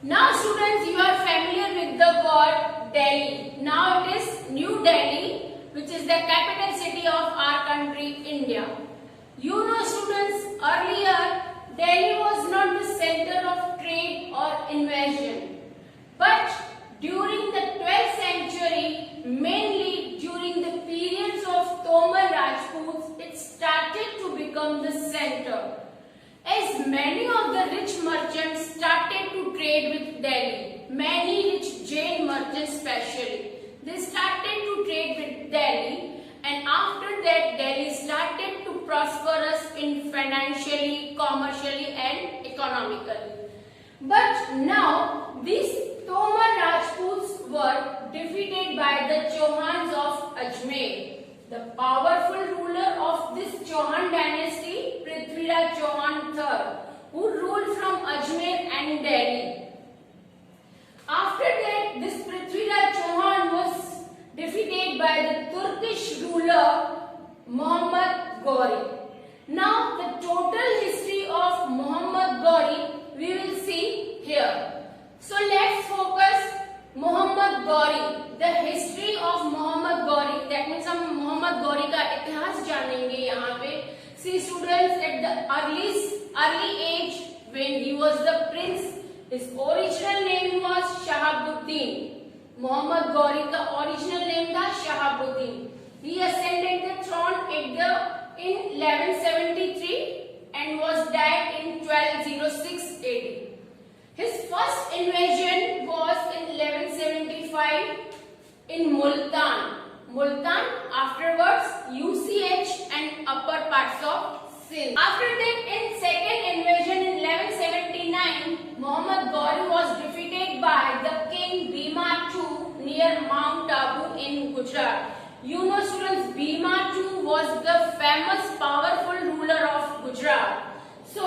Now students, you are familiar with the word Delhi. Now it is New Delhi, which is the capital city of our country, India. You know students, earlier Delhi was not the center of trade or invasion. But during the 12th century, mainly during the periods of Tomar Rajputs, it started to become the center. As many of the rich merchants started to trade with Delhi, many rich Jain merchants especially, they started to trade with Delhi, and after that Delhi started to prosperous in financially, commercially and economically. But now these Tomar Rajputs were defeated by the Chauhans of Ajmer. The powerful ruler of this Chauhan dynasty, Prithviraj Chauhan III, who ruled from Ajmer and Delhi. After that, this Prithviraj Chauhan was defeated by the Turkish ruler Muhammad Ghori. Now, the total history of Muhammad Ghori we will see here. So, let's focus Muhammad Ghori, the history of Muhammad Ghori. That means हम मोहम्मद गौरी का इतिहास जानेंगे यहाँ पे. See students, at the early age when he was the prince, his original name was Shahabuddin. Muhammad Ghori का original name था Shahabuddin. He ascended the throne in 1173 and was died in 1206 AD. His first invasion was in 1175 in Multan. Multan, afterwards UCH and upper parts of Sindh. After that, in second invasion in 1179, Muhammad Ghori was defeated by the king Bhima II near Mount Abu in Gujarat. You know students, Bhima II was the famous powerful ruler of Gujarat. So,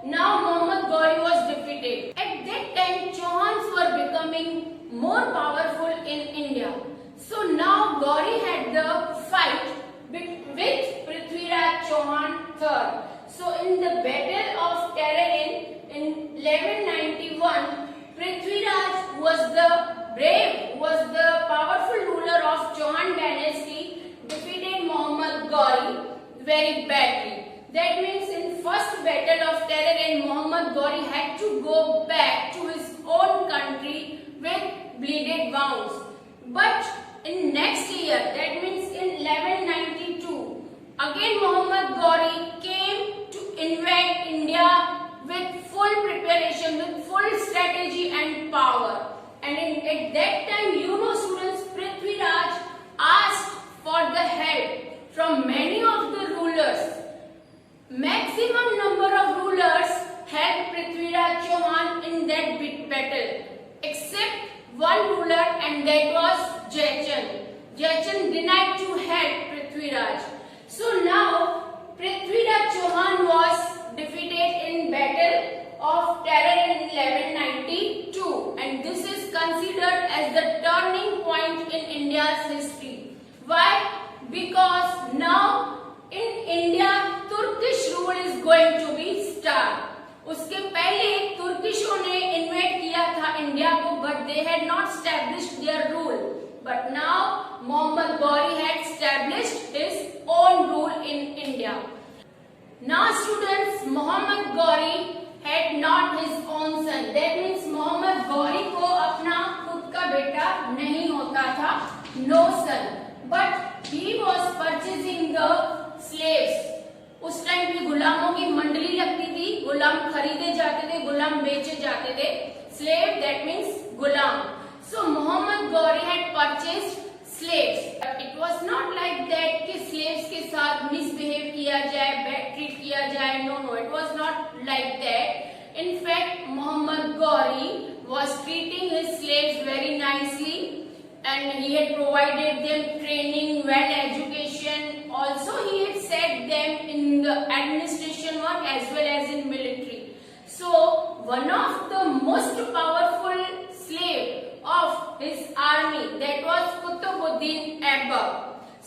now Muhammad Ghori was defeated. At that time, Chauhans were becoming more powerful in India. So now Ghori had the fight with Prithviraj Chauhan III. So in the Battle of Tarain in 1191, Prithviraj was the powerful ruler of Chauhan dynasty, defeated Muhammad Ghori very badly. That means in first battle of Tarain, Muhammad Ghori had to go back to his own country with bleeded wounds. But in next year, that means in 1192, again Muhammad Ghori came to invade India with full preparation, with full strategy and power. And at that time, you know students, Prithviraj asked for the help from many of the rulers. Maximum number of rulers helped Prithviraj Chauhan in that big battle, except one ruler, and that was Jaychand. Jaychand denied to help Prithviraj. So now Prithviraj Chauhan was defeated in battle of Tarain in 1192, and this is considered as the turning point in India's history. Why? Because now in India Turkish rule is going to be start. उसके पहले तुर्किशों ने invade किया था India को, but they had not established their rule. But now Muhammad Ghori had established his own rule in India. Now students, Muhammad Ghori had not his own son. That means Muhammad Ghori को अपना खुद का बेटा नहीं होता था, no son, but he was purchasing the slaves. उस time पे गुलामों की मंडली लगती थी, गुलाम खरीदे जाते थे, गुलाम बेचे जाते थे. स्लेव दैट मीन्स गुलाम. So Muhammad Ghori had purchased slaves. It was not like that कि स्लेव्स के साथ मिसबिहेव किया जाए, बैड ट्रीट किया जाए. No, it was not like that. In fact Muhammad Ghori was treating his slaves very nicely, and he had provided them training, well education. Also he had set them in the administration work as well as in military. So one of the most powerful slave of his army, that was Qutbuddin Aibak.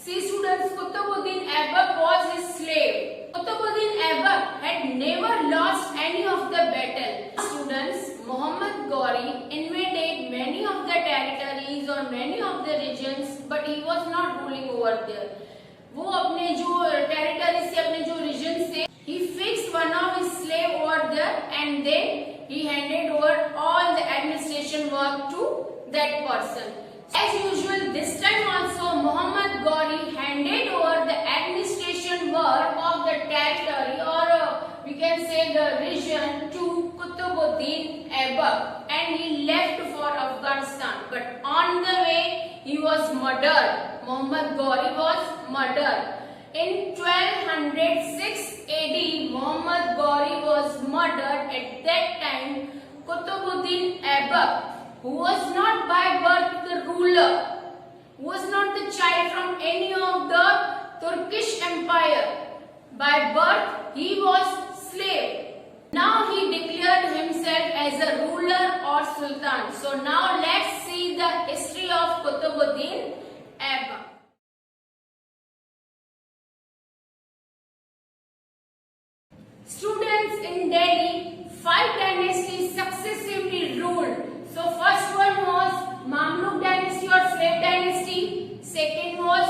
See students, Qutbuddin Aibak was his slave. Qutbuddin Aibak had never lost any of the battle. Students, Muhammad Ghori invaded many of the territories or many of the regions, but he was not ruling over there. वो अपने जो territories से अपने जो regions से he fixed one of his slave over there and then he handed over all the administration work to that person. As usual, this time also Muhammad Ghori handed over the administration work of the territory or we can say the region to Qutbuddin Aibak and he left for Afghanistan. But on the way he was murdered. Muhammad Ghori was murdered. In 1206 AD, Muhammad Ghori was murdered. At that time, Qutbuddin Aibak, who was not by birth the ruler, who was not the child from any of the Turkish Empire. By birth, he was slave. Now he declared himself as a ruler or sultan. So now let's see the history of Qutbuddin Aibak. Students, in Delhi, 5 dynasties successively ruled. So first one was Mamluk dynasty or slave dynasty. Second was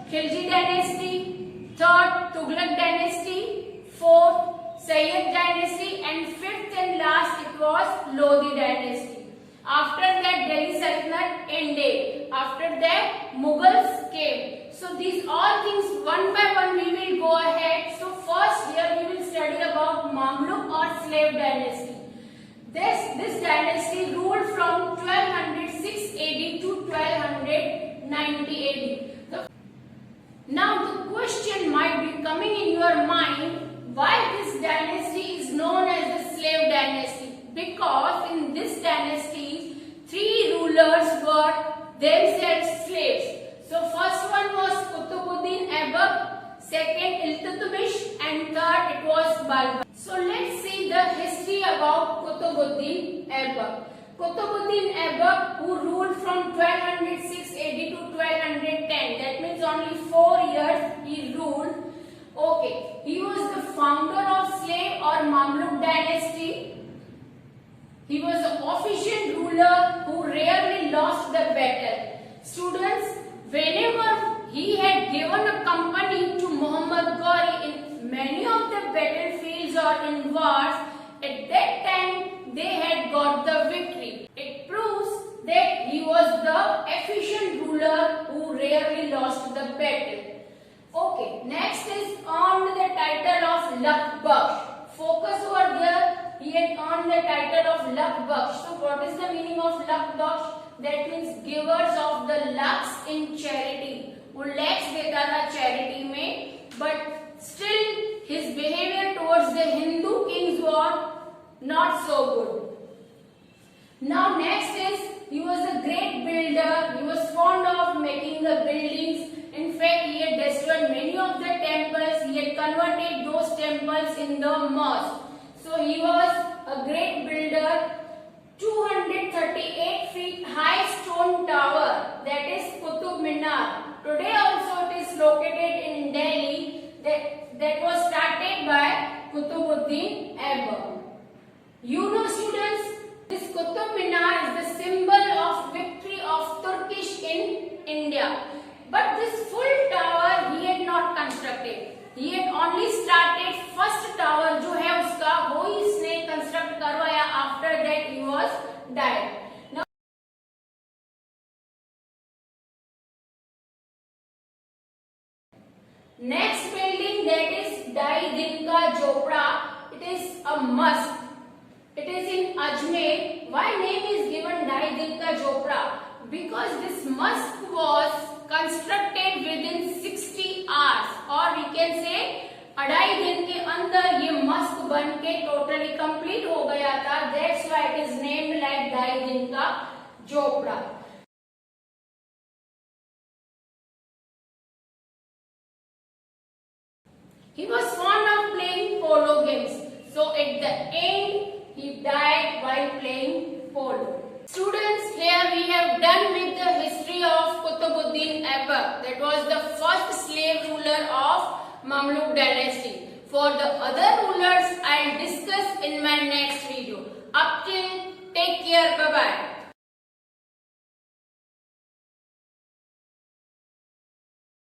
Khilji dynasty. Third, Tughlaq dynasty. Fourth, Sayyid dynasty. And fifth and last, it was Lodi dynasty. After that, Delhi Sultanate ended. After that, Mughals came. So these all things one by one we will go ahead. So first here we will study about Mamluk or slave dynasty. This dynasty ruled from 1206 AD to 1290 AD. Now the question might be coming in your mind, why this dynasty is known as the slave dynasty? Because in this dynasty, 3 rulers were themselves slaves. So first one was Qutbuddin Aibak, second Iltutmish, and third it was Balban. So let's see the history about Qutbuddin Aibak. Qutbuddin Aibak, who ruled from 1206 AD to 1210, that means only 4 years he ruled. Okay, he was the founder of slave or Mamluk dynasty. He was an efficient ruler who rarely lost the battle. Students, whenever he had given a company to Muhammad Ghori in many of the battlefields or in wars, at that time they had got the victory. It proves that he was the efficient ruler who rarely lost the battle. Okay, next is earned the title of Lak Baksh. Focus over there. He had earned the title of Lak Baksh. So what is the meaning of Lak Baksh? That means givers of the lakhs in charity. वो lakhs देता था charity में, but still his behavior towards the Hindu kings was not so good. Now next is he was a great builder. He was fond of making the buildings. In fact, he had destroyed many of the temples. He had converted those temples in the mosque. So he was a great builder. 238 feet high stone tower, that is Qutub Minar. Today also it is located in Delhi. That was started by Qutbuddin Aibak. You know students, this Qutub Minar is the symbol of victory of Turkish in India. But this full tower he had not constructed. He had only started first tower जो है उसका वो ही इसने construct करवाया. After that he was died. Now next building, that is Dai Din Ka Jhopra. It is a mosque. It is in Ajmer. Why name is given Dai Din Ka Jhopra? Because this mosque was constructed within 60 hours or we can say 2.5 दिन के अंदर ये Musk बन के totally complete हो गया था. That's why it is named like Dai Din Ka Jhopra. He was fond of playing polo games. So at the end he died while playing polo. Students, here we have done with the history of Qutbuddin Aibak. That was the first slave ruler of Mamluk dynasty. For the other rulers, I'll discuss in my next video. Up till, take care, bye bye.